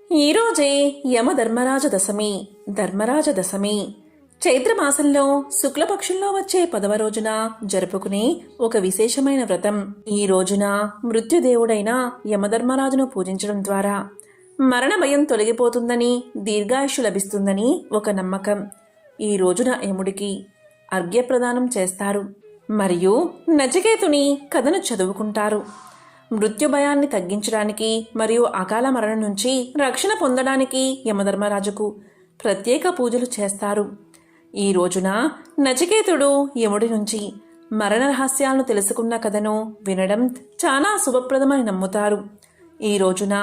ఈరోజే యమధర్మరాజ దశమి. ధర్మరాజ దశమి చైత్రమాసంలో శుక్లపక్షంలో వచ్చే 10వ రోజున జరుపుకునే ఒక విశేషమైన వ్రతం. ఈ రోజున మృత్యుదేవుడైన యమధర్మరాజును పూజించడం ద్వారా మరణ భయం తొలగిపోతుందని, దీర్ఘాయుష్యు లభిస్తుందని ఒక నమ్మకం. ఈ రోజున యముడికి అర్ఘ్యప్రదానం చేస్తారు మరియు నచికేతుని కథను చదువుకుంటారు. మృత్యుభయాన్ని తగ్గించడానికి మరియు అకాల మరణం నుంచి రక్షణ పొందడానికి యమధర్మరాజుకు ప్రత్యేక పూజలు చేస్తారు. ఈ రోజున నచికేతుడు యముడి నుంచి మరణ రహస్యాలను తెలుసుకున్న కథను వినడం చాలా శుభప్రదమని నమ్ముతారు. ఈ రోజున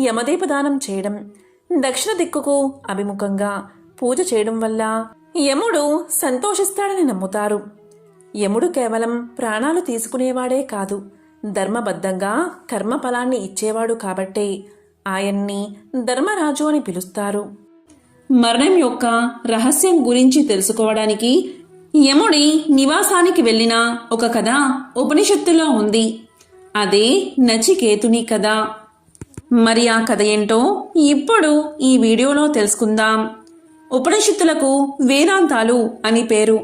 యమదీపదానం చేయడం, దక్షిణ దిక్కుకు అభిముఖంగా పూజ చేయడం వల్ల యముడు సంతోషిస్తాడని నమ్ముతారు. యముడు కేవలం ప్రాణాలు తీసుకునేవాడే కాదు, ధర్మబద్ధంగా కర్మఫలాన్ని ఇచ్చేవాడు కాబట్టే ఆయన్ని ధర్మరాజు అని పిలుస్తారు. మరణం యొక్క రహస్యం గురించి తెలుసుకోవడానికి యముడి నివాసానికి వెళ్ళిన ఒక కథ ఉపనిషత్తులో ఉంది. అదే నచికేతుని కథ. మరి ఆ కథ ఏంటో ఇప్పుడు ఈ వీడియోలో తెలుసుకుందాం. ఉపనిషత్తులకు వేదాంతాలు అని పేరు.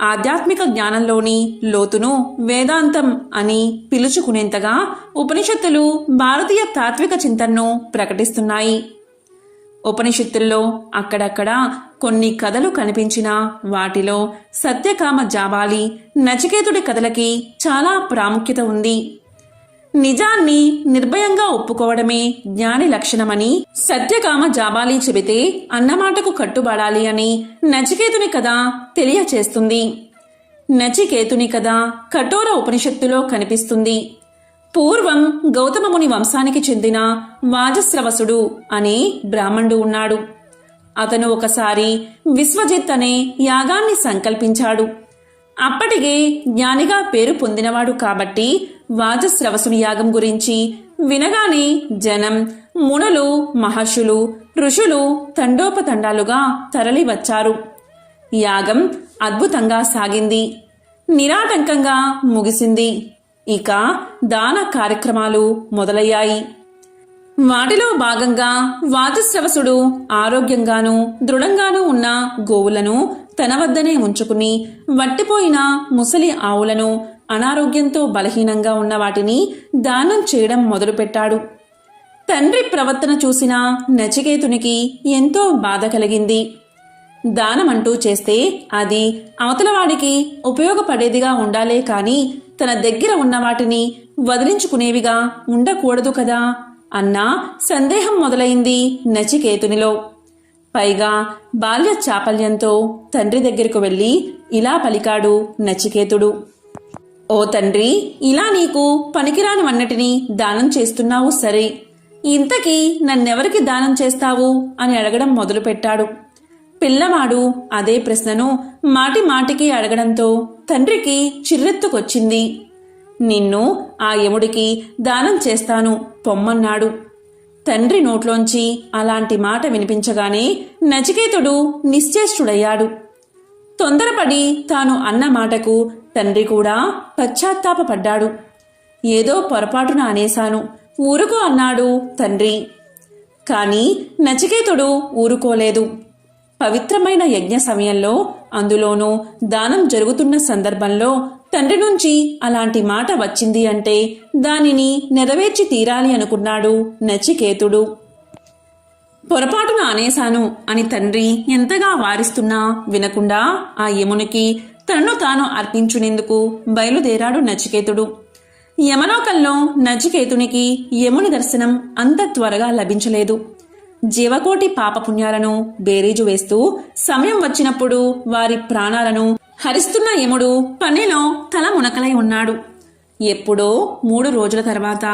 ఆధ్యాత్మిక జ్ఞానంలోని లోతును వేదాంతం అని పిలుచుకునేంతగా ఉపనిషత్తులు భారతీయ తాత్విక చింతనను ప్రకటిస్తున్నాయి. ఉపనిషత్తుల్లో అక్కడక్కడ కొన్ని కథలు కనిపించినా వాటిలో సత్యకామ జాబాలి, నచికేతుడి కథలకి చాలా ప్రాముఖ్యత ఉంది. నిజాన్ని నిర్భయంగా ఒప్పుకోవడమే జ్ఞాని లక్షణమని సత్యకామ జాబాలి చెబితే అన్నమాటకు కట్టుబడాలి అని నచికేతుని కథ తెలియచేస్తుంది. నచికేతుని కథ కఠోర ఉపనిషత్తులో కనిపిస్తుంది. పూర్వం గౌతమముని వంశానికి చెందిన వాజస్రవసుడు అనే బ్రాహ్మణుడు ఉన్నాడు. అతను ఒకసారి విశ్వజిత్ అనే యాగాన్ని సంకల్పించాడు. అప్పటికే జ్ఞానిగా పేరు పొందినవాడు కాబట్టి వాజస్రవసుని యాగం గురించి వినగానే జనం, మునులు, మహర్షులు, ఋషులు తండోపతండాలుగా తరలివచ్చారు. యాగం అద్భుతంగా సాగింది, నిరాటంకంగా ముగిసింది. ఇక దాన కార్యక్రమాలు మొదలయ్యాయి. వాటిలో భాగంగా వాజస్రవసుడు ఆరోగ్యంగానూ దృఢంగానూ ఉన్న గోవులను తన వద్దనే ఉంచుకుని వట్టిపోయిన ముసలి ఆవులను, అనారోగ్యంతో బలహీనంగా ఉన్న వాటిని దానం చేయడం మొదలుపెట్టాడు. తండ్రి ప్రవర్తన చూసిన నచికేతునికి ఎంతో బాధ కలిగింది. దానమంటూ చేస్తే అది అవతలవాడికి ఉపయోగపడేదిగా ఉండాలే కాని తన దగ్గర ఉన్న వాటిని వదిలించుకునేవిగా ఉండకూడదు కదా అన్న సందేహం మొదలైంది నచికేతునిలో. పైగా బాల్య చాపల్యంతో తండ్రి దగ్గరకు వెళ్లి ఇలా పలికాడు నచికేతుడు. ఓ తండ్రి, ఇలా నీకు పనికిరానివన్నిటినీ దానం చేస్తున్నావు సరే, ఇంతకీ నన్నెవరికి దానం చేస్తావు అని అడగడం మొదలుపెట్టాడు. పిల్లవాడు అదే ప్రశ్నను మాటి మాటికి అడగడంతో తండ్రికి చిర్రెత్తుకొచ్చింది. నిన్ను ఆ యముడికి దానం చేస్తాను పొమ్మన్నాడు. తండ్రి నోట్లోంచి అలాంటి మాట వినిపించగానే నచికేతుడు నిశ్చేష్టుడయ్యాడు. తొందరపడి తాను అన్న మాటకు తండ్రి కూడా పశ్చాత్తాపపడ్డాడు. ఏదో పొరపాటున అనేశాను, ఊరుకో అన్నాడు తండ్రి. కాని నచికేతుడు ఊరుకోలేదు. పవిత్రమైన యజ్ఞ సమయంలో, అందులోనూ దానం జరుగుతున్న సందర్భంలో తండ్రి నుంచి అలాంటి మాట వచ్చింది అంటే దానిని నెరవేర్చి తీరాలి అనుకున్నాడు నచికేతుడు. పొరపాటున అనేశాను అని తండ్రి ఎంతగా వారిస్తున్నా వినకుండా ఆ యమునికి తనను తాను అర్పించునేందుకు బయలుదేరాడు నచికేతుడు. యమలోకంలో నచికేతునికి యముని దర్శనం అంత త్వరగా లభించలేదు. జీవకోటి పాపపుణ్యాలను బేరీజు వేస్తూ సమయం వచ్చినప్పుడు వారి ప్రాణాలను హరిస్తున్న యముడు పనిలో తల మునకలై ఉన్నాడు. ఎప్పుడో 3 రోజుల తర్వాత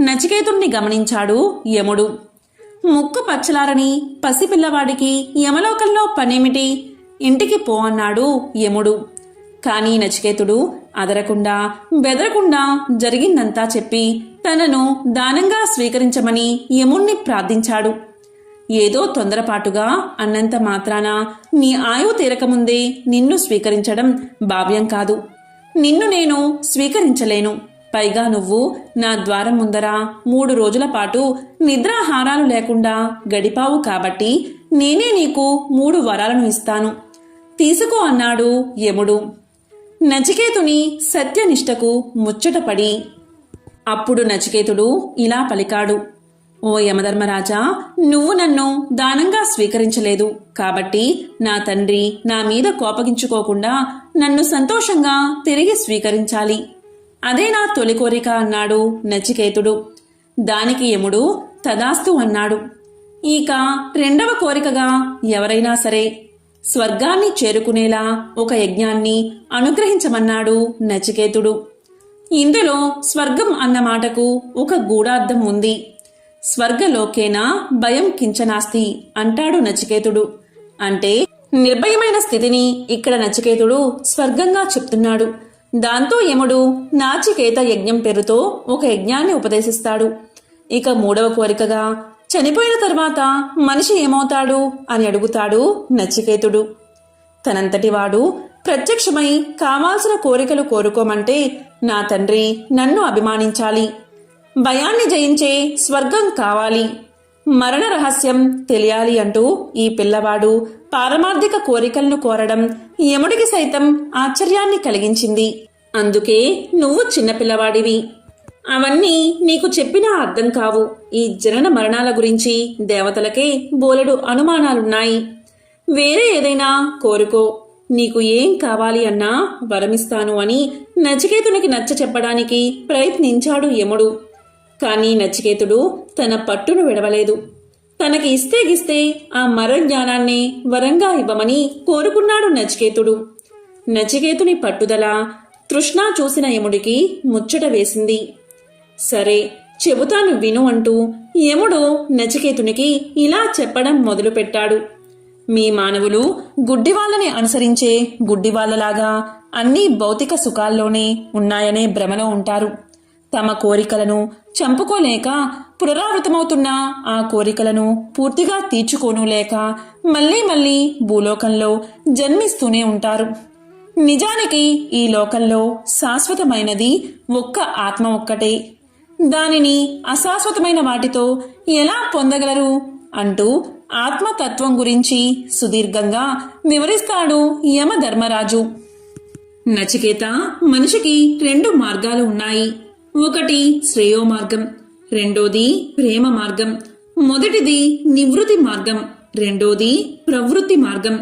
నచికేతుణ్ణి గమనించాడు యముడు. ముక్కు పచ్చలారని పసిపిల్లవాడికి యమలోకంలో పనేమిటి, ఇంటికి పో అన్నాడు యముడు. కాని నచికేతుడు అదరకుండా బెదరకుండా జరిగిందంతా చెప్పి తనను దానంగా స్వీకరించమని యముణ్ణి ప్రార్థించాడు. ఏదో తొందరపాటుగా అన్నంత మాత్రాన నీ ఆయువు తీరకముందే నిన్ను స్వీకరించడం భావ్యం కాదు. నిన్ను నేను స్వీకరించలేను. పైగా నువ్వు నా ద్వారం ముందర 3 రోజుల పాటు నిద్రాహారాలు లేకుండా గడిపావు కాబట్టి నేనే నీకు 3 వరాలను ఇస్తాను. తీసుకో అన్నాడు యముడు. నచికేతుని సత్యనిష్టకు ముచ్చటపడి అప్పుడు నచికేతుడు ఇలా పలికాడు. ఓ యమధర్మరాజా, నువ్వు నన్ను దానంగా స్వీకరించలేదు కాబట్టి నా తండ్రి నా మీద కోపగించుకోకుండా నన్ను సంతోషంగా తిరిగి స్వీకరించాలి. అదే నా తొలి కోరిక అన్నాడు నచికేతుడు. దానికి యముడు తదాస్తు అన్నాడు. ఇక 2వ కోరికగా ఎవరైనా సరే స్వర్గాన్ని చేరుకునేలా ఒక యజ్ఞాన్ని అనుగ్రహించమన్నాడు నచికేతుడు. ఇందులో స్వర్గం అన్న మాటకు ఒక గూఢార్థం ఉంది. స్వర్గలోకేనా భయం కించనాస్తి అంటాడు నచికేతుడు. అంటే నిర్భయమైన స్థితిని ఇక్కడ నచికేతుడు స్వర్గంగా చెప్తున్నాడు. దాంతో యముడు నాచికేత యజ్ఞం పేరుతో ఒక యజ్ఞాన్ని ఉపదేశిస్తాడు. ఇక 3వ కోరికగా చనిపోయిన తర్వాత మనిషి ఏమవుతాడు అని అడుగుతాడు నచికేతుడు. తనంతటివాడు ప్రత్యక్షమై కావాల్సిన కోరికలు కోరుకోమంటే నా తండ్రి నన్ను అభిమానించాలి, భయాన్ని జయించే స్వర్గం కావాలి, మరణ రహస్యం తెలియాలి అంటూ ఈ పిల్లవాడు పారమార్థిక కోరికలను కోరడం యముడికి సైతం ఆశ్చర్యాన్ని కలిగించింది. అందుకే నువ్వు చిన్నపిల్లవాడివి, అవన్నీ నీకు చెప్పినా అర్థం కావు. ఈ జనన మరణాల గురించి దేవతలకే బోలెడు అనుమానాలున్నాయి. వేరే ఏదైనా కోరుకో, నీకు ఏం కావాలి అన్నా వరమిస్తాను అని నచికేతునికి నచ్చ చెప్పడానికి ప్రయత్నించాడు యముడు. కానీ నచికేతుడు తన పట్టును విడవలేదు. తనకి ఇస్తే గిస్తే ఆ మరజ్ఞానాన్ని వరంగా ఇవ్వమని కోరుకున్నాడు నచికేతుడు. నచికేతుని పట్టుదల, తృష్ణ చూసిన యముడికి ముచ్చట వేసింది. సరే చెబుతాను విను అంటూ యముడు నచికేతునికి ఇలా చెప్పడం మొదలుపెట్టాడు. మీ మానవులు గుడ్డివాళ్లని అనుసరించే గుడ్డివాళ్లలాగా అన్ని భౌతిక సుఖాల్లోనే ఉన్నాయనే భ్రమలో ఉంటారు. తమ కోరికలను చంపుకోలేక పునరావృతమవుతున్న ఆ కోరికలను పూర్తిగా తీర్చుకోను లేక మళ్లీ మళ్లీ భూలోకంలో జన్మిస్తూనే ఉంటారు. నిజానికి ఈ లోకంలో శాశ్వతమైనది ఒక్క ఆత్మ ఒక్కటే. దానిని అశాశ్వతమైన వాటితో ఎలా పొందగలరు అంటూ ఆత్మతత్వం గురించి సుదీర్ఘంగా వివరిస్తాడు యమధర్మరాజు. నచికేత, మనిషికి 2 మార్గాలు ఉన్నాయి. ఒకటి శ్రేయో మార్గం, రెండోది ప్రేమ మార్గం. మొదటిది నివృత్తి మార్గం, రెండోది ప్రవృత్తి మార్గం.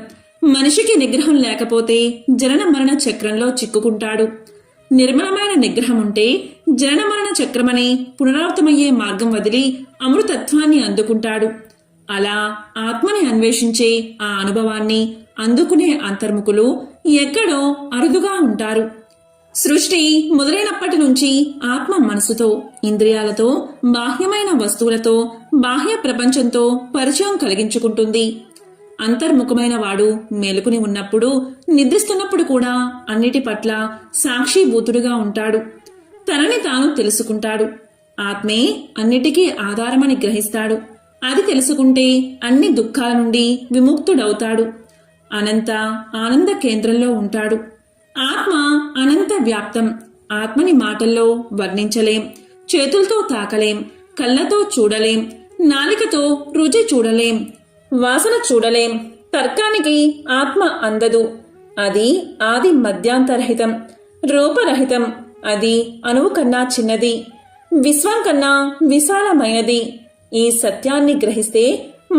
మనిషికి నిగ్రహం లేకపోతే జనన మరణ చక్రంలో చిక్కుకుంటాడు. నిర్మలమైన నిగ్రహం ఉంటే జనన మరణ చక్రమనే పునరావృతమయ్యే మార్గం వదిలి అమృతత్వాన్ని అందుకుంటాడు. అలా ఆత్మని అన్వేషించే ఆ అనుభవాన్ని అందుకునే అంతర్ముఖులు ఎక్కడో అరుదుగా ఉంటారు. సృష్టి మొదలైనప్పటి నుంచి ఆత్మ మనసుతో, ఇంద్రియాలతో, బాహ్యమైన వస్తువులతో, బాహ్య ప్రపంచంతో పరిచయం కలిగించుకుంటుంది. అంతర్ముఖమైన వాడు మేలుకుని ఉన్నప్పుడు, నిద్రిస్తున్నప్పుడు కూడా అన్నిటి పట్ల సాక్షిభూతుడుగా ఉంటాడు. తనని తాను తెలుసుకుంటాడు. ఆత్మే అన్నిటికీ ఆధారమని గ్రహిస్తాడు. అది తెలుసుకుంటే అన్ని దుఃఖాల నుండి విముక్తుడవుతాడు. అనంత ఆనంద కేంద్రంలో ఉంటాడు. ఆత్మ అనంత వ్యాప్తం. ఆత్మని మాటల్లో వర్ణించలేం, చేతులతో తాకలేం, కళ్ళతో చూడలేం, నాలికతో రుచి చూడలేం, వాసన చూడలేం. తర్కానికి ఆత్మ అందదు. అది ఆది మధ్యాంతరహితం, రూపరహితం. అది అణువు కన్నా చిన్నది, విశ్వం కన్నా విశాలమైనది. ఈ సత్యాన్ని గ్రహిస్తే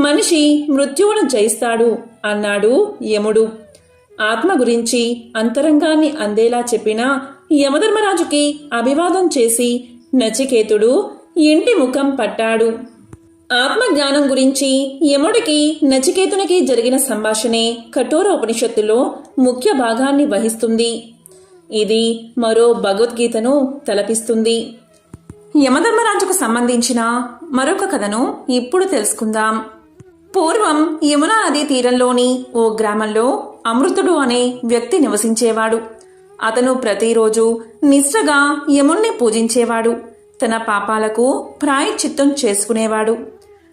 మనిషి మృత్యువును జయిస్తాడు అన్నాడు యముడు. ఆత్మ గురించి అంతరంగాన్ని అందేలా చెప్పిన యమధర్మరాజుకి అభివాదం చేసి నచికేతుడు ఇంటి ముఖం పట్టాడు. ఆత్మజ్ఞానం గురించి యముడికి నచికేతునికి జరిగిన సంభాషణే కఠోర ఉపనిషత్తులో ముఖ్య భాగాన్ని వహిస్తుంది. ఇది మరో భగవద్గీతను తలపిస్తుంది. యమధర్మరాజుకు సంబంధించిన మరొక కథను ఇప్పుడు తెలుసుకుందాం. పూర్వం యమునా నదీ తీరంలోని ఓ గ్రామంలో అమృతుడు అనే వ్యక్తి నివసించేవాడు. అతను ప్రతిరోజు నిష్ఠగా యముణ్ణి పూజించేవాడు. తన పాపాలకు ప్రాయశ్చిత్తం చేసుకునేవాడు.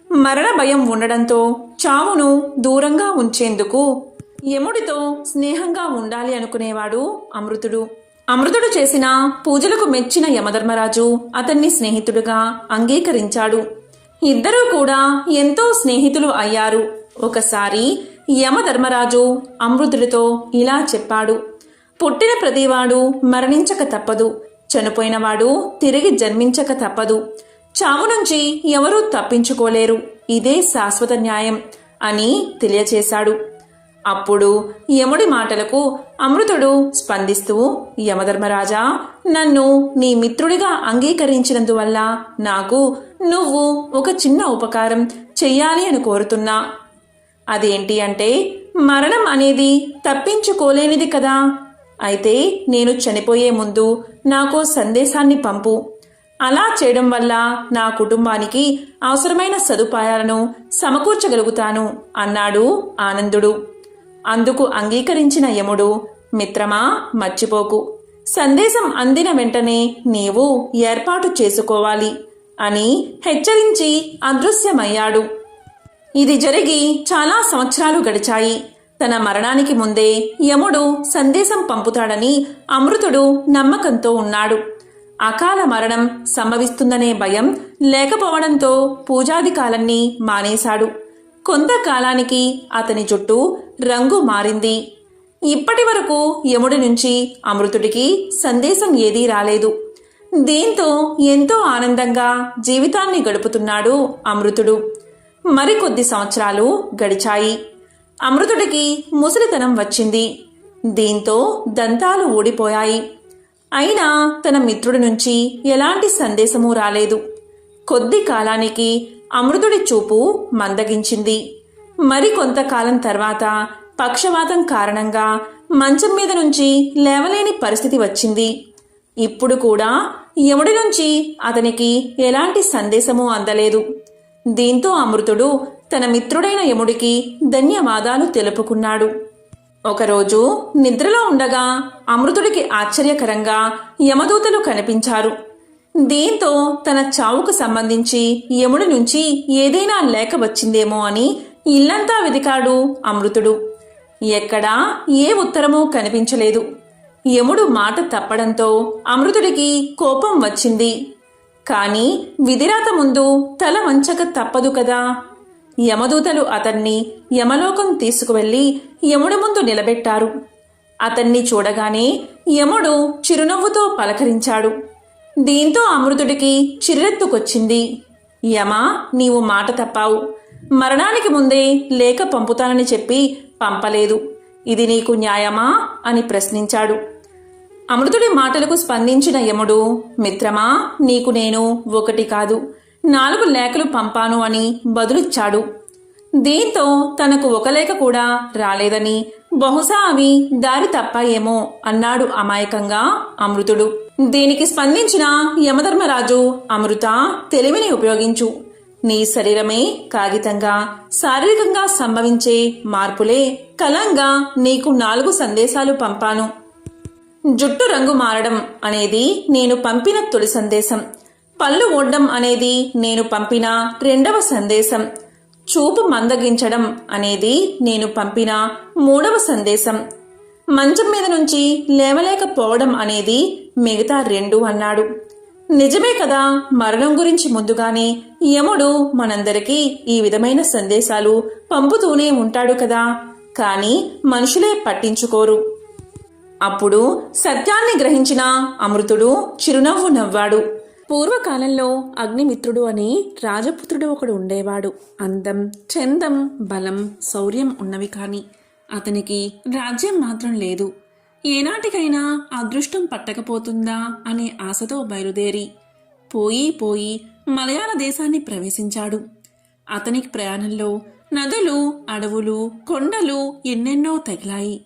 మరణ భయం ఉండడంతో చావును దూరంగా ఉంచేందుకు యముడితో స్నేహంగా ఉండాలి అనుకునేవాడు అమృతుడు. అమృతుడు చేసిన పూజలకు మెచ్చిన యమధర్మరాజు అతన్ని స్నేహితుడుగా అంగీకరించాడు. ఇద్దరూ కూడా ఎంతో స్నేహితులు అయ్యారు. ఒకసారి యమధర్మరాజు అమృతుడితో ఇలా చెప్పాడు: పుట్టిన ప్రతివాడు మరణించక తప్పదు, చనిపోయినవాడు తిరిగి జన్మించక తప్పదు. చావు నుంచి ఎవరూ తప్పించుకోలేరు, ఇదే శాశ్వత న్యాయం అని తెలియచేశాడు. అప్పుడు యముడి మాటలకు అమృతుడు స్పందిస్తూ, యమధర్మరాజా, నన్ను నీ మిత్రుడిగా అంగీకరించినందువల్ల నాకు నువ్వు ఒక చిన్న ఉపకారం చెయ్యాలి అని కోరుతున్నా. అదేంటి అంటే, మరణం అనేది తప్పించుకోలేనిది కదా. అయితే నేను చనిపోయే ముందు నాకు సందేశాన్ని పంపు. అలా చేయడం వల్ల నా కుటుంబానికి అవసరమైన సదుపాయాలను సమకూర్చగలుగుతాను అన్నాడు ఆనందుడు. అందుకు అంగీకరించిన యముడు, మిత్రమా, మర్చిపోకు, సందేశం అందిన వెంటనే నీవు ఏర్పాటు చేసుకోవాలి అని హెచ్చరించి అదృశ్యమయ్యాడు. ఇది జరిగి చాలా సంవత్సరాలు గడిచాయి. తన మరణానికి ముందే యముడు సందేశం పంపుతాడని అమృతుడు నమ్మకంతో ఉన్నాడు. అకాల మరణం సంభవిస్తుందనే భయం లేకపోవడంతో పూజాదికాలన్నీ మానేశాడు. కొంతకాలానికి అతని జుట్టు రంగు మారింది. ఇప్పటి వరకు యముడి నుంచి అమృతుడికి సందేశం ఏదీ రాలేదు. దీంతో ఎంతో ఆనందంగా జీవితాన్ని గడుపుతున్నాడు అమృతుడు. మరికొద్ది సంవత్సరాలు గడిచాయి. అమృతుడికి ముసలితనం వచ్చింది. దీంతో దంతాలు ఊడిపోయాయి. అయినా తన మిత్రుడి నుంచి ఎలాంటి సందేశమూ రాలేదు. కొద్ది కాలానికి అమృతుడి చూపు మందగించింది. మరికొంతకాలం తర్వాత పక్షవాతం కారణంగా మంచం మీద నుంచి లేవలేని పరిస్థితి వచ్చింది. ఇప్పుడు కూడా యముడి నుంచి అతనికి ఎలాంటి సందేశమూ అందలేదు. దీంతో అమృతుడు తన మిత్రుడైన యముడికి ధన్యవాదాలు తెలుపుకున్నాడు. ఒకరోజు నిద్రలో ఉండగా అమృతుడికి ఆశ్చర్యకరంగా యమదూతలు కనిపించారు. దీంతో తన చావుకు సంబంధించి యముడి నుంచి ఏదైనా లేఖ వచ్చిందేమో అని ఇల్లంతా వెదికాడు అమృతుడు. ఎక్కడా ఏ ఉత్తరమూ కనిపించలేదు. యముడు మాట తప్పడంతో అమృతుడికి కోపం వచ్చింది. కాని విధిరాత ముందు తల వంచక తప్పదు కదా. యమదూతలు అతన్ని యమలోకం తీసుకువెళ్లి యముడి ముందు నిలబెట్టారు. అతన్ని చూడగానే యముడు చిరునవ్వుతో పలకరించాడు. దీంతో అమృతుడికి చిర్రెత్తుకొచ్చింది. యమా, నీవు మాట తప్పావు. మరణానికి ముందే లేఖ పంపుతానని చెప్పి పంపలేదు. ఇది నీకు న్యాయమా అని ప్రశ్నించాడు. అమృతుడి మాటలకు స్పందించిన యముడు, మిత్రమా, నీకు నేను 1 కాదు 4 లేఖలు పంపాను అని బదులిచ్చాడు. దీంతో తనకు 1 లేఖ కూడా రాలేదని, బహుశా అవి దారి తప్పాయేమో అన్నాడు అమాయకంగా అమృతుడు. దీనికి స్పందించిన యమధర్మరాజు, అమృత, తెలివిని ఉపయోగించు. నీ శరీరమే కాగితంగా శారీరకంగా సంభవించే మార్పులే కలంగా నీకు 4 సందేశాలు పంపాను. జుట్టు రంగు మారడం అనేది నేను పంపిన తొలి సందేశం. పళ్ళు ఓడ్డం అనేది నేను పంపిన 2వ సందేశం. చూపు మందగించడం అనేది నేను పంపిన 3వ సందేశం. మంచం మీద నుంచి లేవలేకపోవడం అనేది మిగతా 2 అన్నాడు. నిజమే కదా, మరణం గురించి ముందుగానే యముడు మనందరికీ ఈ విధమైన సందేశాలు పంపుతూనే ఉంటాడు కదా. కాని మనుషులే పట్టించుకోరు. అప్పుడు సత్యాన్ని గ్రహించిన అమృతుడు చిరునవ్వు నవ్వాడు. పూర్వకాలంలో అగ్నిమిత్రుడు అని రాజపుత్రుడు ఒకడు ఉండేవాడు. అందం, చందం, బలం, శౌర్యం ఉన్నవి కాని అతనికి రాజ్యం మాత్రం లేదు. ఏనాటికైనా అదృష్టం పట్టకపోతుందా అనే ఆశతో బయలుదేరి పోయి మలయాళ దేశాన్ని ప్రవేశించాడు. అతనికి ప్రయాణంలో నదులు, అడవులు, కొండలు ఎన్నెన్నో తగిలాయి.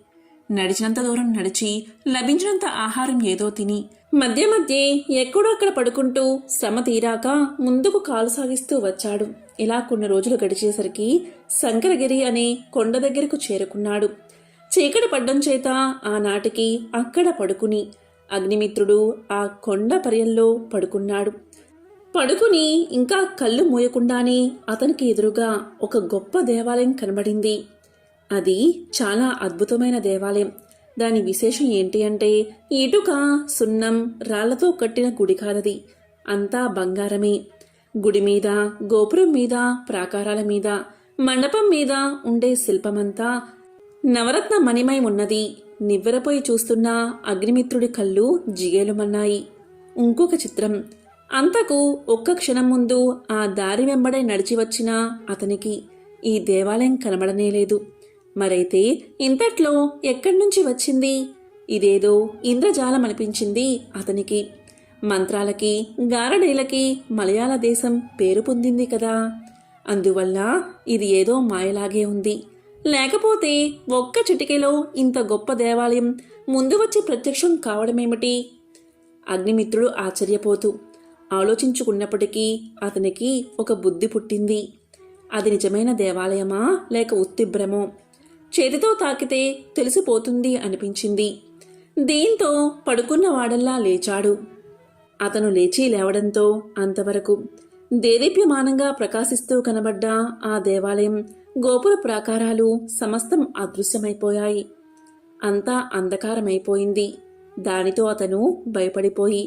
నడిచినంత దూరం నడిచి లభించినంత ఆహారం ఏదో తిని మధ్య ఎక్కడో అక్కడ పడుకుంటూ శ్రమ తీరాక ముందుకు కాలు సాగిస్తూ వచ్చాడు. ఇలా కొన్ని రోజులు గడిచేసరికి శంకరగిరి అనే కొండ దగ్గరకు చేరుకున్నాడు. చీకటి పడ్డం చేత ఆనాటికి అక్కడ పడుకుని అగ్నిమిత్రుడు ఆ కొండ పర్యంలో పడుకున్నాడు. పడుకుని ఇంకా కళ్ళు మూయకుండానే అతనికి ఎదురుగా ఒక గొప్ప దేవాలయం కనబడింది. అది చాలా అద్భుతమైన దేవాలయం. దాని విశేషం ఏంటి అంటే ఇటుక, సున్నం, రాళ్లతో కట్టిన గుడి కాదది. అంతా బంగారమే. గుడి మీద, గోపురం మీద, ప్రాకారాల మీద, మండపం మీద ఉండే శిల్పమంతా నవరత్న మణిమై ఉన్నది. నివ్వెరపోయి చూస్తున్న అగ్నిమిత్రుడి కళ్ళు జిగేలుమన్నాయి. ఇంకొక చిత్రం. అంతకు ఒక్క క్షణం ముందు ఆ దారి వెంబడే నడిచి వచ్చిన అతనికి ఈ దేవాలయం కనబడనేలేదు. మరైతే ఇంతట్లో ఎక్కడ్నుంచి వచ్చింది? ఇదేదో ఇంద్రజాలమనిపించింది అతనికి. మంత్రాలకి, గారడీలకి మలయాళ దేశం పేరు పొందింది కదా. అందువల్ల ఇది ఏదో మాయలాగే ఉంది. లేకపోతే ఒక్క చిటికెలో ఇంత గొప్ప దేవాలయం ముందు వచ్చి ప్రత్యక్షం కావడమేమిటి? అగ్నిమిత్రుడు ఆశ్చర్యపోతూ ఆలోచించుకున్నప్పటికీ అతనికి ఒక బుద్ధి పుట్టింది. అది నిజమైన దేవాలయమా లేక ఉత్తిభ్రమో చేతితో తాకితే తెలిసిపోతుంది అనిపించింది. దీంతో పడుకున్న వాడల్లా లేచాడు. అతను లేచి లేవడంతో అంతవరకు దేదీప్యమానంగా ప్రకాశిస్తూ కనబడ్డ ఆ దేవాలయం గోపుర ప్రాకారాలు సమస్తం అదృశ్యమైపోయాయి. అంతా అంధకారమైపోయింది. దానితో అతను భయపడిపోయి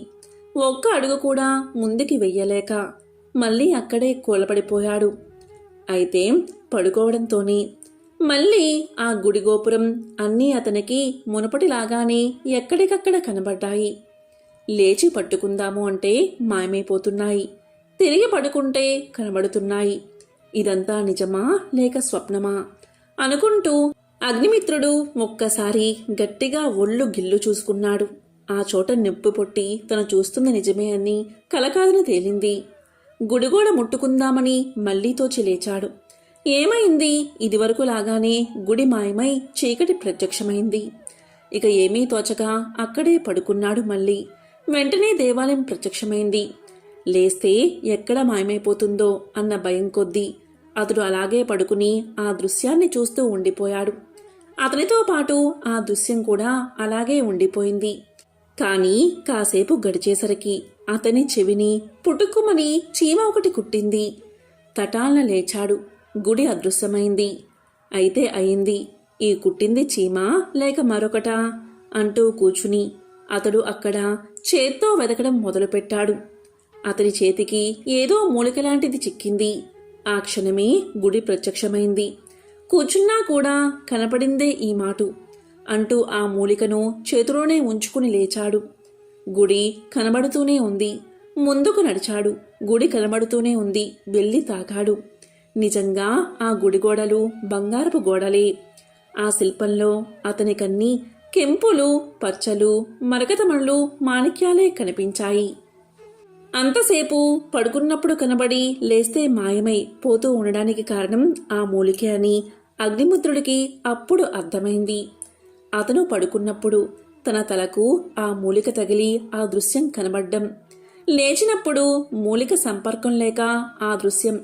ఒక్క అడుగు కూడా ముందుకి వెయ్యలేక మళ్ళీ అక్కడే కూలపడిపోయాడు. అయితే పడుకోవడంతోనే మళ్ళీ ఆ గుడి గోపురం అన్నీ అతనికి మునుపటిలాగానే ఎక్కడికక్కడ కనబడ్డాయి. లేచి పట్టుకుందాము అంటే మాయమైపోతున్నాయి. తిరిగి పడుకుంటే కనబడుతున్నాయి. ఇదంతా నిజమా లేక స్వప్నమా అనుకుంటూ అగ్నిమిత్రుడు ఒక్కసారి గట్టిగా ఒళ్ళు గిల్లు చూసుకున్నాడు. ఆ చోట నిప్పు పొట్టి తను చూస్తుంది నిజమే అని కలకాదని తేలింది. గుడిగోడ ముట్టుకుందామని మళ్లీ తోచి లేచాడు. ఏమైంది? ఇదివరకు లాగానే గుడి మాయమై చీకటి ప్రత్యక్షమైంది. ఇక ఏమీ తోచగా అక్కడే పడుకున్నాడు. మళ్ళీ వెంటనే దేవాలయం ప్రత్యక్షమైంది. లేస్తే ఎక్కడ మాయమైపోతుందో అన్న భయం కొద్దీ అతడు అలాగే పడుకుని ఆ దృశ్యాన్ని చూస్తూ ఉండిపోయాడు. అతనితో పాటు ఆ దృశ్యం కూడా అలాగే ఉండిపోయింది. కాని కాసేపు గడిచేసరికి అతని చెవిని పుట్టుకుమని చీమ ఒకటి కుట్టింది. తటాల్న లేచాడు. గుడి అదృశ్యమైంది. అయితే అయింది. ఈ కుట్టింది చీమ లేక మరొకటా అంటూ కూర్చుని అతడు అక్కడ చేత్తో వెదకడం మొదలుపెట్టాడు. అతని చేతికి ఏదో మూలికలాంటిది చిక్కింది. ఆ క్షణమే గుడి ప్రత్యక్షమైంది. కూర్చున్నా కూడా కనపడిందే ఈ మాటు అంటూ ఆ మూలికను చేతిలోనే ఉంచుకుని లేచాడు. గుడి కనబడుతూనే ఉంది. ముందుకు నడిచాడు. గుడి కనబడుతూనే ఉంది. వెళ్ళి తాకాడు. నిజంగా ఆ గుడి గోడలు బంగారపు గోడలే. ఆ శిల్పంలో అతనికన్నీ కెంపులు, పచ్చలు, మరకతమణులు, మాణిక్యాలే కనిపించాయి. అంతసేపు పడుకున్నప్పుడు కనబడి లేస్తే మాయమై పోతూ ఉండడానికి కారణం ఆ మూలికే అని అగ్నిమిత్రుడికి అప్పుడు అర్థమైంది. అతను పడుకున్నప్పుడు తన తలకు ఆ మూలిక తగిలి ఆ దృశ్యం కనబడ్డం, లేచినప్పుడు మూలిక సంపర్కం లేక ఆ దృశ్యం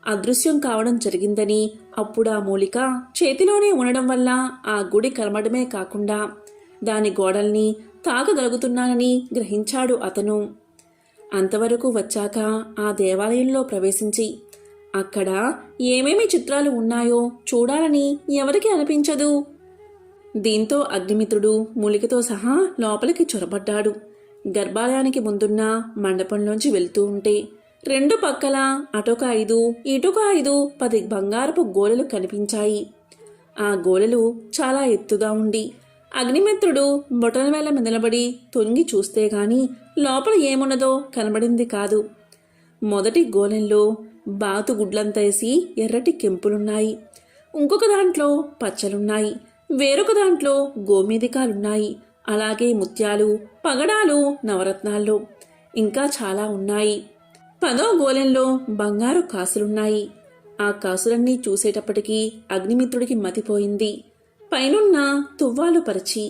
అదృశ్యం కావడం జరిగిందని, అప్పుడు ఆ మూలిక చేతిలోనే ఉండడం వల్ల ఆ గుడి కనబడమే కాకుండా దాని గోడల్ని తాకగలుగుతున్నానని గ్రహించాడు అతను. అంతవరకు వచ్చాక ఆ దేవాలయంలో ప్రవేశించి అక్కడ ఏమేమి చిత్రాలు ఉన్నాయో చూడాలని ఎవరికి అనిపించదు. దీంతో అగ్నిమిత్రుడు మూలికతో సహా లోపలికి చొరబడ్డాడు. గర్భాలయానికి ముందున్న మండపంలోంచి వెళ్తూ ఉంటే రెండు పక్కల అటొక 5, ఇటొక 5, 10 బంగారపు గోలెలు కనిపించాయి. ఆ గోలెలు చాలా ఎత్తుగా ఉండి అగ్నిమిత్రుడు బొటనవేళ్ల మీద నిలబడి తొంగి చూస్తే గాని లోపల ఏమున్నదో కనబడింది కాదు. మొదటి గోలెంలో బాతుగుడ్లంతేసి ఎర్రటి కెంపులున్నాయి. ఇంకొక దాంట్లో పచ్చలున్నాయి. వేరొక దాంట్లో గోమేధికాలున్నాయి. అలాగే ముత్యాలు, పగడాలు, నవరత్నాల్లో ఇంకా చాలా ఉన్నాయి. 10వ గోలెంలో బంగారు కాసులున్నాయి. ఆ కాసులన్నీ చూసేటప్పటికీ అగ్నిమిత్రుడికి మతిపోయింది. పైనున్న తువ్వాలు పరిచి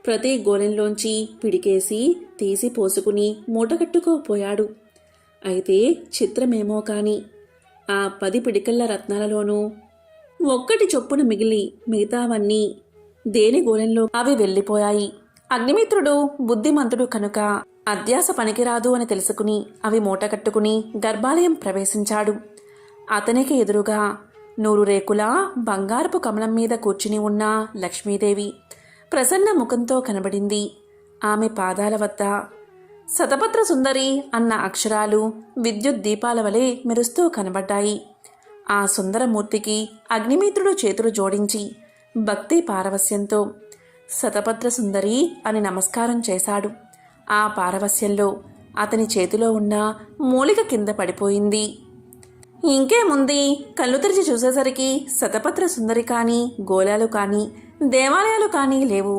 ప్రతి గోలెంలోంచి పిడికేసి తీసి పోసుకుని మూటకట్టుకోపోయాడు. అయితే చిత్రమేమో కాని ఆ 10 పిడికళ్ల రత్నాలలోనూ ఒక్కటి చొప్పున మిగిలి మిగతావన్నీ దేని గోలెంలో అవి వెళ్ళిపోయాయి. అగ్నిమిత్రుడు బుద్ధిమంతుడు కనుక అధ్యాస పనికిరాదు అని తెలుసుకుని అవి మూటకట్టుకుని గర్భాలయం ప్రవేశించాడు. అతనికి ఎదురుగా 100 రేకుల బంగారపు కమలం మీద కూర్చుని ఉన్న లక్ష్మీదేవి, ప్రసన్న ముఖంతో కనబడింది. ఆమె పాదాల వద్ద శతపత్ర సుందరి అన్న అక్షరాలు విద్యుత్ దీపాల వలె మెరుస్తూ కనబడ్డాయి. ఆ సుందరమూర్తికి అగ్నిమిత్రుడు చేతులు జోడించి భక్తి పారవస్యంతో శతపత్ర సుందరి అని నమస్కారం చేశాడు. ఆ పారవస్యంలో అతని చేతిలో ఉన్న మూలిక కింద పడిపోయింది. ఇంకేముంది, కళ్ళు తెరిచి చూసేసరికి శతపత్ర సుందరి కానీ, గోళాలు కానీ, దేవాలయాలు కానీ లేవు.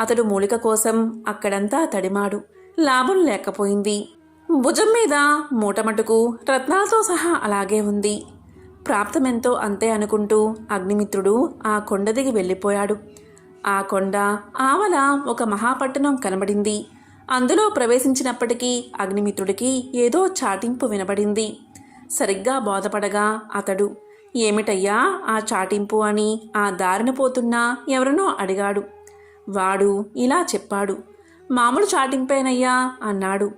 అతడు మూలిక కోసం అక్కడంతా తడిమాడు. లాభం లేకపోయింది. భుజం మీద మూటమటుకు రత్నాలతో సహా అలాగే ఉంది. ప్రాప్తమెంతో అంతే అనుకుంటూ అగ్నిమిత్రుడు ఆ కొండ దిగి వెళ్ళిపోయాడు. ఆ కొండ ఆవల ఒక మహాపట్టణం కనబడింది. అందులో ప్రవేశించినప్పటికీ అగ్నిమిత్రుడికి ఏదో చాటింపు వినబడింది. సరిగ్గా బోధపడగా అతడు, ఏమిటయ్యా ఆ చాటింపు అని ఆ దారిన పోతున్నా ఎవరినో అడిగాడు. వాడు ఇలా చెప్పాడు, మామూలు చాటింపేనయ్యా అన్నాడు.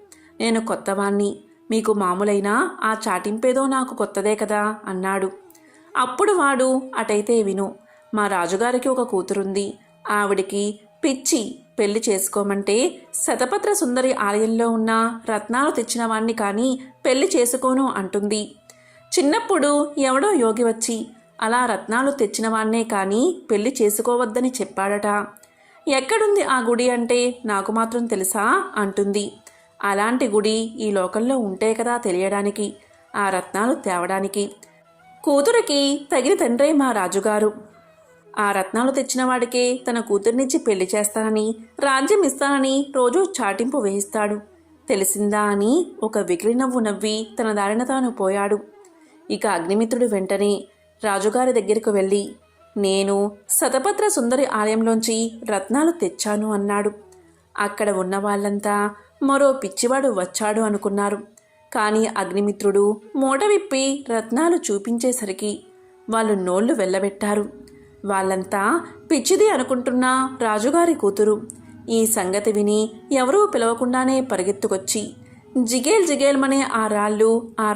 నేను కొత్తవాణ్ణి, మీకు మామూలైనా ఆ చాటింపేదో నాకు కొత్తదే కదా అన్నాడు. అప్పుడు వాడు, అటైతే విను, మా రాజుగారికి ఒక కూతురుంది. ఆవిడికి పిచ్చి, పెళ్లి చేసుకోమంటే శతపత్ర సుందరి ఆలయంలో ఉన్న రత్నాలు తెచ్చిన వాణ్ణి కానీ పెళ్లి చేసుకోను అంటుంది. చిన్నప్పుడు ఎవడో యోగి వచ్చి అలా రత్నాలు తెచ్చిన వాణ్ణే కానీ పెళ్లి చేసుకోవద్దని చెప్పాడట. ఎక్కడుంది ఆ గుడి అంటే నాకు మాత్రం తెలుసా అంటుంది. అలాంటి గుడి ఈ లోకంలో ఉంటే కదా తెలియడానికి, ఆ రత్నాలు తేవడానికి. కూతురికి తగిన తండ్రే మా రాజుగారు. ఆ రత్నాలు తెచ్చిన వాడికే తన కూతుర్నిచ్చి పెళ్లి చేస్తానని, రాజ్యం ఇస్తానని రోజూ చాటింపు వేయిస్తాడు. తెలిసిందా అని ఒక వికిలి నవ్వు నవ్వి తన దారిన తాను పోయాడు. ఇక అగ్నిమిత్రుడు వెంటనే రాజుగారి దగ్గరకు వెళ్ళి, నేను శతపత్ర సుందరి ఆలయంలోంచి రత్నాలు తెచ్చాను అన్నాడు. అక్కడ ఉన్న వాళ్ళంతా మరో పిచ్చివాడు వచ్చాడు అనుకున్నారు. కానీ అగ్నిమిత్రుడు మూట విప్పి రత్నాలు చూపించేసరికి వాళ్ళు నోళ్లు వెళ్ళబెట్టారు. వాళ్ళంతా పిచ్చిది అనుకుంటున్న రాజుగారి కూతురు. ఈ సంగతి విని ఎవరూ పిలవకుండానే పరిగెత్తుకొచ్చి జిగేల్ జిగేల్మనే ఆ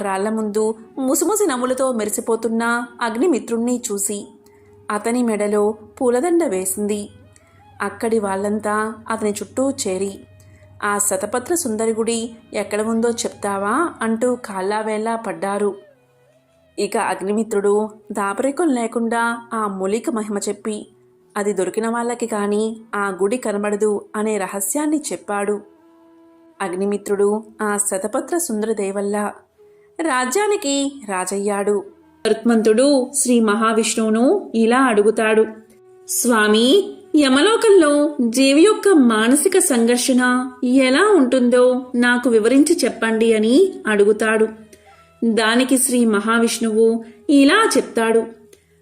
రాళ్ల ముందు ముసిముసి నవ్వులతో మెరిసిపోతున్న అగ్నిమిత్రుణ్ణి చూసి అతని మెడలో పూలదండ వేసింది. అక్కడి వాళ్ళంతా అతని చుట్టూ చేరి, ఆ శతపత్ర సుందరి గుడి ఎక్కడ ఉందో చెప్తావా అంటూ కాళ్ళావేళ్లా పడ్డారు. ఇక అగ్నిమిత్రుడు దాపరికం లేకుండా ఆ మూలిక మహిమ చెప్పి, అది దొరికిన వాళ్ళకి కానీ ఆ గుడి కనబడదు అనే రహస్యాన్ని చెప్పాడు. అగ్నిమిత్రుడు ఆ శతపత్ర సుందరి దయవల్ల రాజ్యానికి రాజయ్యాడు. గరుత్మంతుడు శ్రీ మహావిష్ణువును ఇలా అడుగుతాడు, స్వామి, యమలోకంలో జీవి యొక్క మానసిక సంఘర్షణ ఎలా ఉంటుందో నాకు వివరించి చెప్పండి అని అడుగుతాడు. దానికి శ్రీ మహావిష్ణువు ఇలా చెప్తాడు,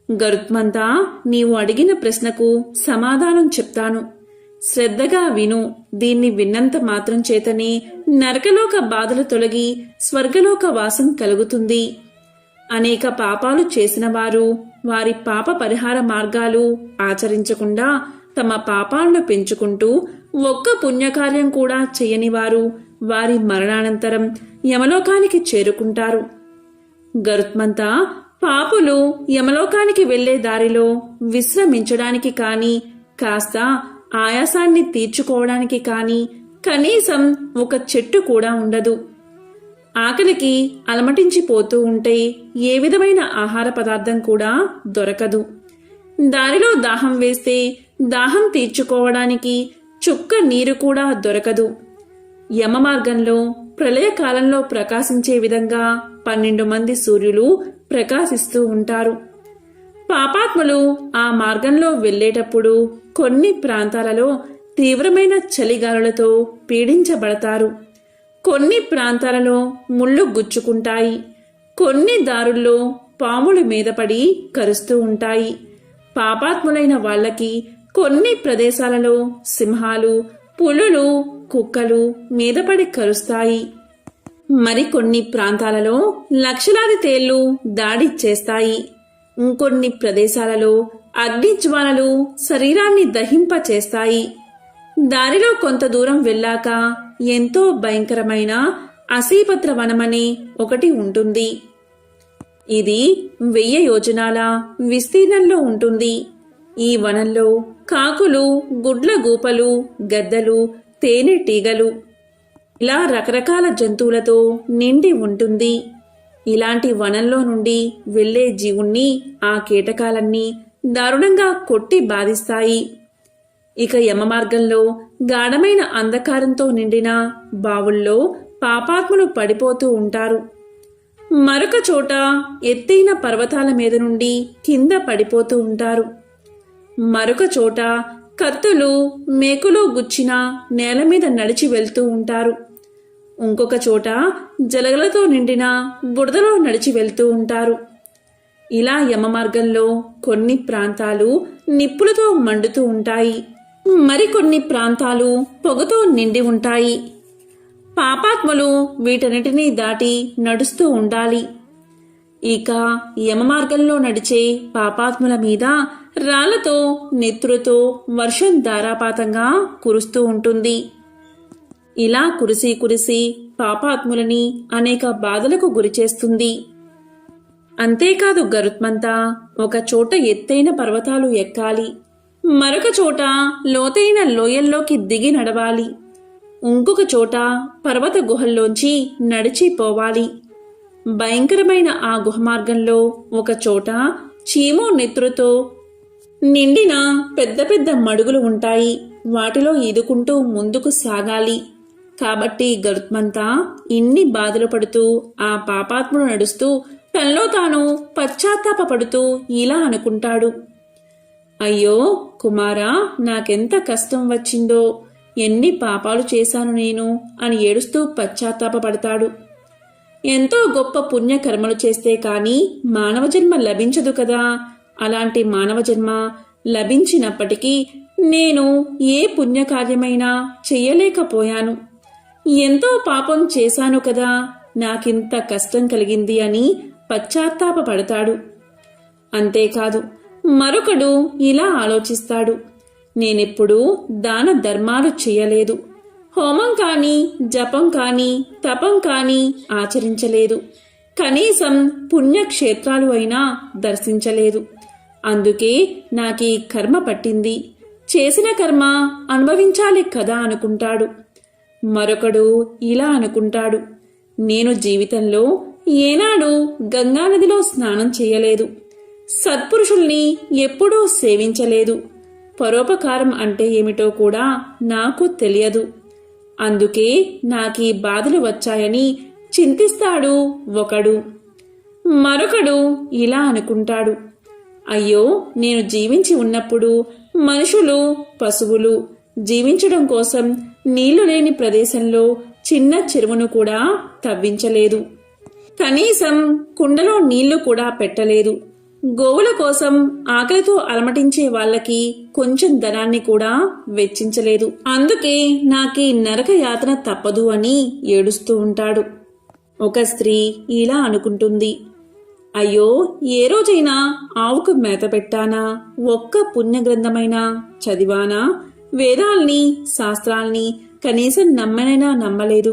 గరుత్మంతా, నీవు అడిగిన ప్రశ్నకు సమాధానం చెప్తాను. శ్రద్ధగా విను. దీన్ని విన్నంత మాత్రం చేతనే నరకలోక బాధలు తొలగి స్వర్గలోక వాసం కలుగుతుంది. అనేక పాపాలు చేసిన వారు వారి పాప పరిహార మార్గాలు ఆచరించకుండా తమ పాపాలను పెంచుకుంటూ ఒక్క పుణ్యకార్యం కూడా చేయని వారు వారి మరణానంతరం యమలోకానికి చేరుకుంటారు. గరుత్మంతా, పాపులు యమలోకానికి వెళ్లే దారిలో విశ్రమించడానికి కానీ, కాస్త ఆయాసాన్ని తీర్చుకోవడానికి కానీ కనీసం ఒక చెట్టు కూడా ఉండదు. ఆకలికి అలమటించిపోతూ ఉంటే ఏ విధమైన ఆహార పదార్థం కూడా దొరకదు. దారిలో దాహం వేస్తే దాహం తీర్చుకోవడానికి చుక్క నీరు కూడా దొరకదు. యమ మార్గంలో ప్రళయకాలంలో ప్రకాశించే విధంగా 12 మంది సూర్యులు ప్రకాశిస్తూ ఉంటారు. పాపాత్ములు ఆ మార్గంలో వెళ్లేటప్పుడు కొన్ని ప్రాంతాలలో తీవ్రమైన చలిగాలులతో పీడించబడతారు. కొన్ని ప్రాంతాలలో ముళ్ళు గుచ్చుకుంటాయి. కొన్ని దారుల్లో పాములు మీదపడి కరుస్తూ ఉంటాయి. పాపాత్ములైన వాళ్ళకి కొన్ని ప్రదేశాలలో సింహాలు, పులులు, కుక్కలు మీదపడి కరుస్తాయి. మరికొన్ని ప్రాంతాలలో లక్షలాది తేళ్లు దాడి చేస్తాయి. ఇంకొన్ని ప్రదేశాలలో అగ్నిజ్వాలలు శరీరాన్ని దహింపచేస్తాయి. దారిలో కొంత దూరం వెళ్ళాక ఎంతో భయంకరమైన అసీపత్ర వనమని ఒకటి ఉంటుంది. ఇది 1000 యోజనాల విస్తీర్ణంలో ఉంటుంది. ఈ వనంలో కాకులు, గుడ్ల గూపలు, గద్దలు, తేనెటీగలు ఇలా రకరకాల జంతువులతో నిండి ఉంటుంది. ఇలాంటి వనంలో నుండి వెళ్ళే జీవుణ్ణి ఆ కీటకాలన్నీ దారుణంగా కొట్టి బాధిస్తాయి. ఇక యమమార్గంలో గాఢమైన అంధకారంతో నిండిన బావుల్లో పాపాత్ములు పడిపోతూ ఉంటారు. మరొక చోట ఎత్తైన పర్వతాల మీద నుండి కింద పడిపోతూ ఉంటారు. మరొక చోట కత్తులు, మేకులో గుచ్చిన నేల మీద నడిచి వెళ్తూ ఉంటారు. ఇంకొక చోట జలగలతో నిండిన బురదలో నడిచి వెళ్తూ ఉంటారు. ఇలా యమమార్గంలో కొన్ని ప్రాంతాలు నిప్పులతో మండుతూ ఉంటాయి. మరికొన్ని ప్రాంతాలు పొగతో నిండి ఉంటాయి. పాపాత్ములు వీటన్నిటినీ దాటి నడుస్తూ ఉండాలి. ఇక యమమార్గంలో నడిచే పాపాత్ముల మీద రాళ్లతో, నెత్తురుతో వర్షం ధారాపాతంగా కురుస్తూ ఉంటుంది. ఇలా కురిసి కురిసి పాపాత్ములని అనేక బాధలకు గురిచేస్తుంది. అంతేకాదు గరుత్మంతా ఒక చోట ఎత్తైన పర్వతాలు ఎక్కాలి, మరొక చోట లోతైన లోయల్లోకి దిగి నడవాలి, ఇంకొక చోట పర్వత గుహల్లోంచి నడిచిపోవాలి. భయంకరమైన ఆ గుహమార్గంలో ఒక చోట చీము, నెత్తురుతో నిండిన పెద్ద పెద్ద మడుగులు ఉంటాయి. వాటిలో ఈదుకుంటూ ముందుకు సాగాలి. కాబట్టి గరుత్మంతా ఇన్ని బాధలు పడుతూ ఆ పాపాత్ముడు నడుస్తూ తనలో తాను పశ్చాత్తాపపడుతూ ఇలా అనుకుంటాడు, అయ్యో కుమారా, నాకెంత కష్టం వచ్చిందో, ఎన్ని పాపాలు చేశాను నేను అని ఏడుస్తూ పశ్చాత్తాపపడతాడు. ఎంతో గొప్ప పుణ్యకర్మలు చేస్తే కాని మానవ జన్మ లభించదు కదా. అలాంటి మానవ జన్మ లభించినప్పటికీ నేను ఏ పుణ్యకార్యమైనా చెయ్యలేకపోయాను. ఎంతో పాపం చేశాను కదా, నాకింత కష్టం కలిగింది అని పశ్చాత్తాపపడతాడు. అంతేకాదు మరొకడు ఇలా ఆలోచిస్తాడు, నేనెప్పుడూ దాన ధర్మాలు చెయ్యలేదు, హోమం కాని, జపం కాని, తపం కాని ఆచరించలేదు, కనీసం పుణ్యక్షేత్రాలు అయినా దర్శించలేదు. అందుకే నాకీ కర్మ పట్టింది, చేసిన కర్మ అనుభవించాలి కదా అనుకుంటాడు. మరొకడు ఇలా అనుకుంటాడు, నేను జీవితంలో ఏనాడు గంగానదిలో స్నానం చేయలేదు, సత్పురుషుల్ని ఎప్పుడూ సేవించలేదు, పరోపకారం అంటే ఏమిటో కూడా నాకు తెలియదు, అందుకే నాకీ బాధలు వచ్చాయని చింతిస్తాడు ఒకడు. మరొకడు ఇలా అనుకుంటాడు, అయ్యో, నేను జీవించి ఉన్నప్పుడు మనుషులు, పశువులు జీవించడం కోసం నీళ్లు లేని ప్రదేశంలో చిన్న చెరువును కూడా తవ్వించలేదు, కనీసం కుండలో నీళ్లు కూడా పెట్టలేదు, గోవుల కోసం ఆకలితో అలమటించే వాళ్ళకి కొంచెం ధనాన్ని కూడా వెచ్చించలేదు, అందుకే నాకీ నరక యాతన తప్పదు అని ఏడుస్తూ ఉంటాడు. ఒక స్త్రీ ఇలా అనుకుంటుంది, అయ్యో, ఏ రోజైనా ఆవుకు మేత పెట్టానా, ఒక్క పుణ్యగ్రంథమైనా చదివానా, వేదాల్ని, శాస్త్రాల్ని కనీసం నమ్మనైనా నమ్మలేదు,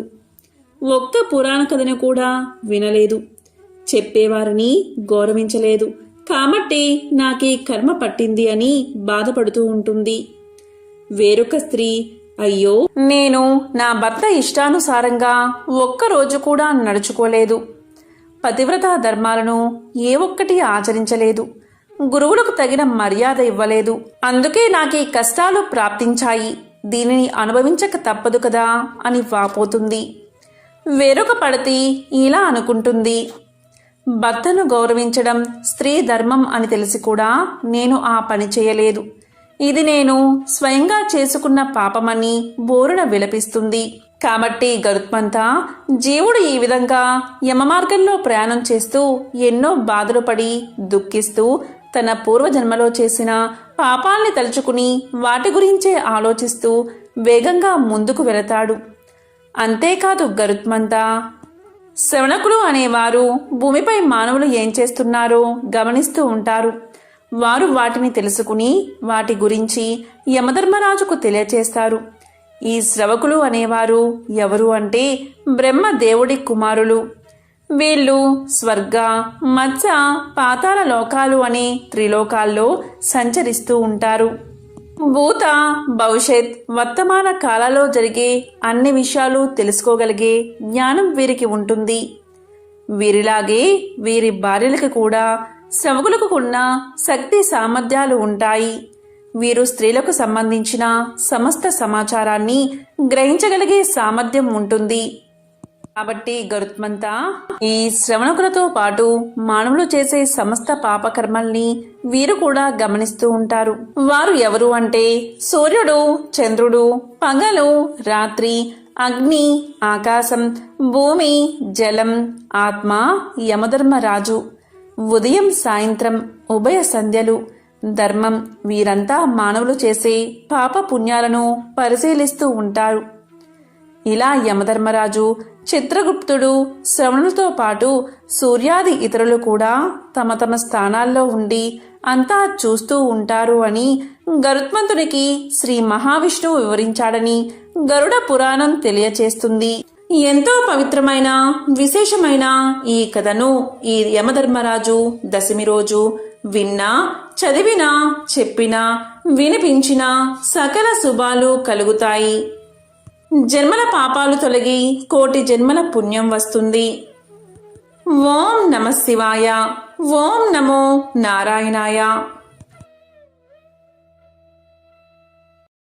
ఒక్క పురాణ కథను కూడా వినలేదు, చెప్పేవారిని గౌరవించలేదు, కాబట్టి నాకీ కర్మ పట్టింది అని బాధపడుతూ ఉంటుంది. వేరొక స్త్రీ, అయ్యో, నేను నా భర్త ఇష్టానుసారంగా ఒక్కరోజు కూడా నడుచుకోలేదు, పతివ్రతా ధర్మాలను ఏ ఒక్కటి ఆచరించలేదు, గురువులకు తగిన మర్యాద ఇవ్వలేదు, అందుకే నాకీ కష్టాలు ప్రాప్తించాయి, దీనిని అనుభవించక తప్పదు కదా అని వాపోతుంది. వేరొక పడతి ఇలా అనుకుంటుంది, భర్తను గౌరవించడం స్త్రీ ధర్మం అని తెలిసి కూడా నేను ఆ పని చేయలేదు, ఇది నేను స్వయంగా చేసుకున్న పాపమని బోరున విలపిస్తుంది. కాబట్టి గరుత్మంతా, జీవుడు ఈ విధంగా యమమార్గంలో ప్రయాణం చేస్తూ ఎన్నో బాధలు పడి దుఃఖిస్తూ తన పూర్వజన్మలో చేసిన పాపాల్ని తలుచుకుని వాటి గురించే ఆలోచిస్తూ వేగంగా ముందుకు వెళతాడు. అంతేకాదు గరుత్మంతా, శ్రవణకులు అనేవారు భూమిపై మానవులు ఏం చేస్తున్నారో గమనిస్తూ ఉంటారు. వారు వాటిని తెలుసుకుని వాటి గురించి యమధర్మరాజుకు తెలియచేస్తారు. ఈ శ్రవకులు అనేవారు ఎవరు అంటే బ్రహ్మ దేవుడి కుమారులు. వీళ్ళు స్వర్గ, మత్స్య, పాతాళ లోకాలు అనే త్రిలోకాల్లో సంచరిస్తూ ఉంటారు. భూత, భవిష్యత్, వర్తమాన కాలాల్లో జరిగే అన్ని విషయాలు తెలుసుకోగలిగే జ్ఞానం వీరికి ఉంటుంది. వీరిలాగే వీరి భార్యలకు కూడా శ్రవకులకు ఉన్న శక్తి సామర్థ్యాలు ఉంటాయి. వీరు స్త్రీలకు సంబంధించిన సమస్త సమాచారాన్ని గ్రహించగలిగే సామర్థ్యం ఉంటుంది. కాబట్టి గరుత్మంతా ఈ శ్రవణకులతో పాటు మానవులు చేసే సమస్త పాపకర్మల్ని వీరు కూడా గమనిస్తూ ఉంటారు. వారు ఎవరు అంటే సూర్యుడు, చంద్రుడు, పగలు, రాత్రి, అగ్ని, ఆకాశం, భూమి, జలం, ఆత్మ, యమధర్మరాజు, ఉదయం సాయంత్రం, ఉభయ సంధ్యలు, ధర్మం. వీరంతా మానవులు చేసే పాప పుణ్యాలను పరిశీలిస్తూ ఉంటారు. ఇలా యమధర్మరాజు, చిత్రగుప్తుడు, శ్రవణులతో పాటు సూర్యాది ఇతరులు కూడా తమ తమ స్థానాల్లో ఉండి అంతా చూస్తూ ఉంటారు అని గరుత్మంతునికి శ్రీ మహావిష్ణువు వివరించాడని గరుడ పురాణం తెలియచేస్తుంది. ఎంతో పవిత్రమైన విశేషమైన ఈ కథను ఈ యమధర్మరాజు దశమి రోజు విన్నా, చదివినా, చెప్పినా, వినిపించినా సకల శుభాలు కలుగుతాయి. జన్మల పాపాలు తొలగి కోటి జన్మల పుణ్యం వస్తుంది. ఓం నమః శివాయ. ఓం నమో నారాయణాయ.